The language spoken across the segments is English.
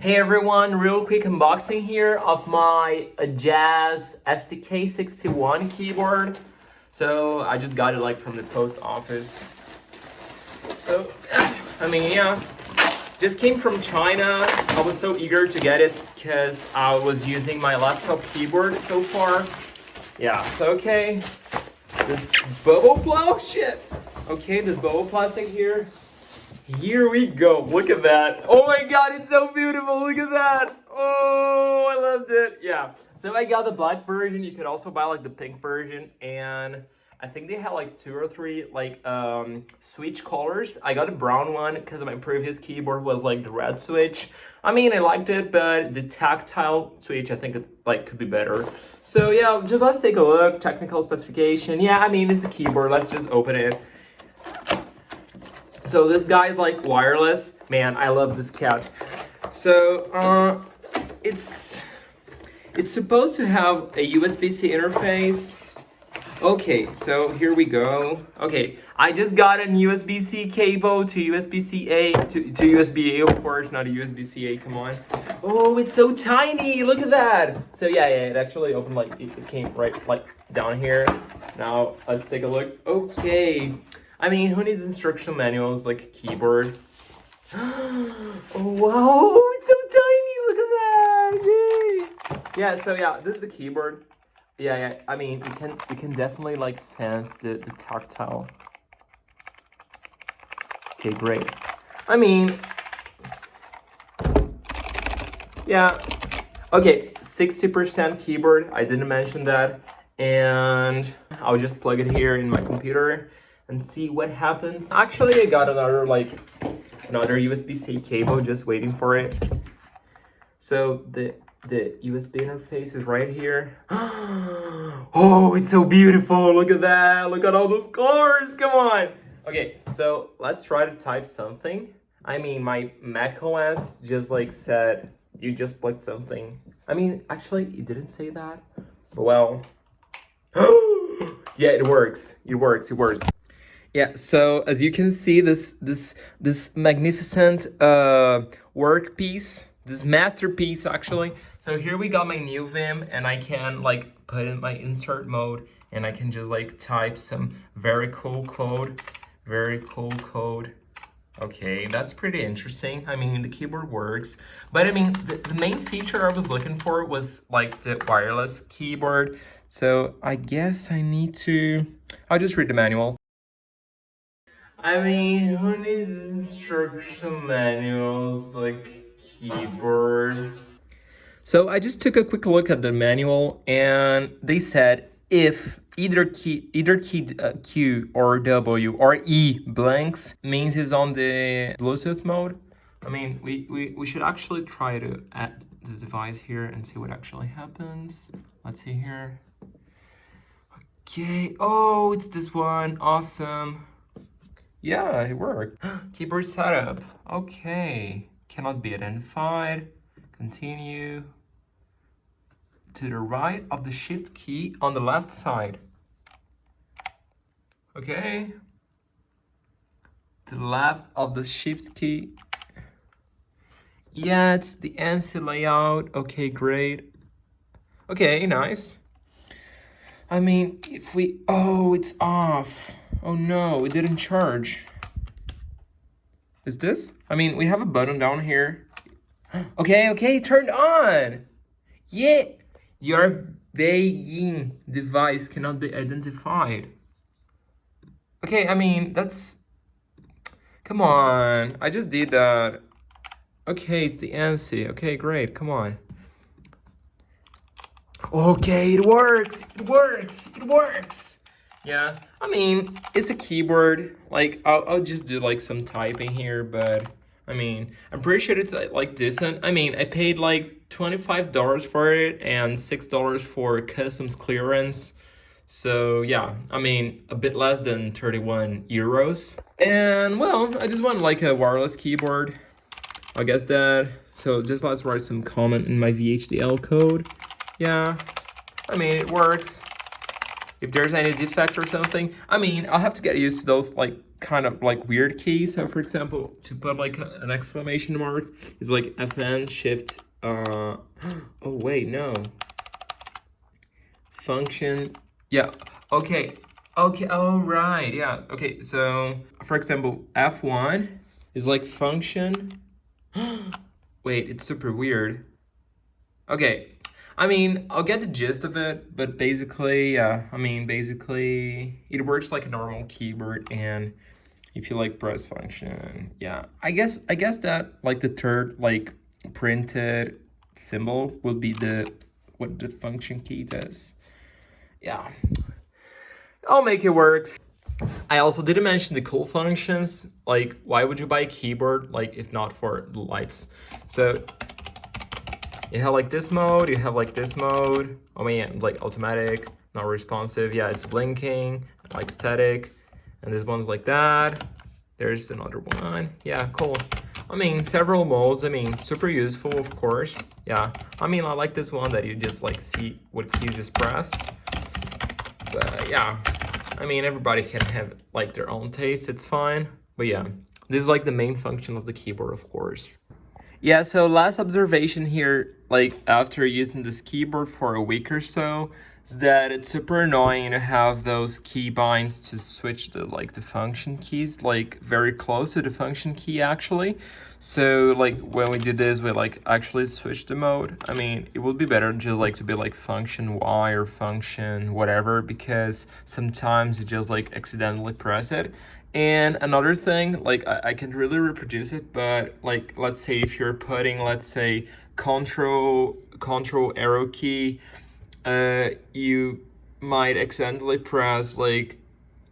Hey everyone, real quick unboxing here of my Ajazz STK61 keyboard. So I just got it like from the post office. So, yeah, this came from China. I was so eager to get it because I was using my laptop keyboard so far. Yeah, so okay, this bubble shit. Okay, this bubble plastic here. Here we go. Look at that. Oh my god, it's so beautiful. Look at that. Oh, I loved it. Yeah. So I got the black version. You could also buy like the pink version, and I think they had like 2 or 3 like switch colors. I got a brown one because my previous keyboard was like the red switch. I mean, I liked it, but the tactile switch I think it like could be better. So yeah, just let's take a look. Technical specification. Yeah, I mean, it's a keyboard. Let's just open it. So this guy is like wireless. Man, I love this cat. So it's supposed to have a USB-C interface. Okay, so here we go. Okay, I just got a USB-C cable to USB-C-A to USB-A, of course, not a USB-C-A. Come on. Oh, it's so tiny. Look at that. So yeah, it actually opened like it came right like down here. Now let's take a look. Okay. I mean, who needs instruction manuals like a keyboard? Oh, wow, it's so tiny. Look at that. Yay. Yeah, so yeah, this is the keyboard. Yeah. I mean, you can definitely like sense the tactile. Okay, great. I mean, yeah. Okay, 60% keyboard. I didn't mention that. And I'll just plug it here in my computer and see what happens. Actually, I got another USB-C cable, just waiting for it. So the USB interface is right here. Oh, it's so beautiful. Look at that. Look at all those colors. Come on. Okay, so let's try to type something. I mean, my Mac OS just like said, you just plugged something. I mean, actually, it didn't say that. But well. Yeah, it works. It works. Yeah, so as you can see, this magnificent workpiece, this masterpiece actually. So here we got my new Vim, and I can like put in my insert mode, and I can just like type some very cool code. Okay, that's pretty interesting. I mean, the keyboard works, but I mean, the main feature I was looking for was like the wireless keyboard. So I guess I'll just read the manual. I mean, who needs instruction manuals like keyboard? So I just took a quick look at the manual, and they said if either key Q or W or E blanks means it's on the Bluetooth mode. I mean, we should actually try to add this device here and see what actually happens. Let's see here. Okay. Oh, it's this one. Awesome. Yeah, it worked. Keyboard setup. Okay. Cannot be identified. Continue. To the right of the shift key on the left side. Okay. To the left of the shift key. Yeah, it's the ANSI layout. Okay, great. Okay, nice. I mean, if we... Oh, it's off. Oh no, it didn't charge. Is this? I mean, we have a button down here. Okay, turned on. Yeah. Your Beijing device cannot be identified. Okay, I mean, that's... Come on, I just did that. Okay, it's the ANSI. Okay, great, come on. Okay, it works. Yeah, I mean, it's a keyboard. Like, I'll just do like some typing here, but I mean, I'm pretty sure it's like decent. I mean, I paid like $25 for it and $6 for customs clearance. So yeah, I mean, a bit less than 31 euros. And well, I just want like a wireless keyboard. I guess that. So just let's write some comment in my VHDL code. Yeah, I mean, it works. If there's any defect or something, I mean, I'll have to get used to those like kind of like weird keys. So for example, to put like an exclamation mark, it's like FN shift. Oh wait, no. Function. Yeah. Okay. Okay. Oh right. Yeah. Okay. So for example, F1 is like function. Wait, it's super weird. Okay. I mean, I'll get the gist of it, but basically, basically, it works like a normal keyboard, and if you like press function, yeah, I guess that like the third like printed symbol will be the what the function key does. Yeah, I'll make it work. I also didn't mention the cool functions. Like, why would you buy a keyboard like if not for the lights? So you have like this mode, you have like this mode. I mean, like automatic, not responsive. Yeah, it's blinking, like static. And this one's like that. There's another one. Yeah, cool. I mean, several modes. I mean, super useful, of course. Yeah, I mean, I like this one that you just like see what key you just pressed. But yeah, I mean, everybody can have like their own taste. It's fine. But yeah, this is like the main function of the keyboard, of course. Yeah, so last observation here, like after using this keyboard for a week or so, is that it's super annoying to have those key binds to switch the the function keys like very close to the function key actually. So like when we did this, we like actually switched the mode. I mean, it would be better just like to be like function Y or function whatever, because sometimes you just like accidentally press it. And another thing, like I can't really reproduce it, but like let's say if you're putting, let's say control arrow key, you might accidentally press like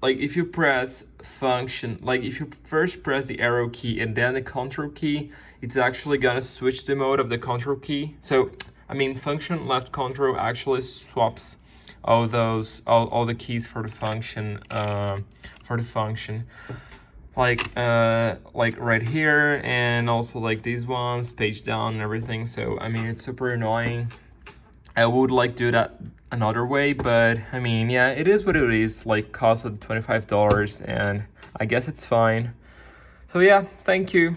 if you press function, like if you first press the arrow key and then the control key, it's actually gonna switch the mode of the control key. So I mean, function left control actually swaps all the keys for the function like right here, and also like these ones page down and everything. So I mean, it's super annoying. I would like do that another way, but I mean, yeah, it is what it is. Like cost of $25, and I guess it's fine. So yeah, thank you.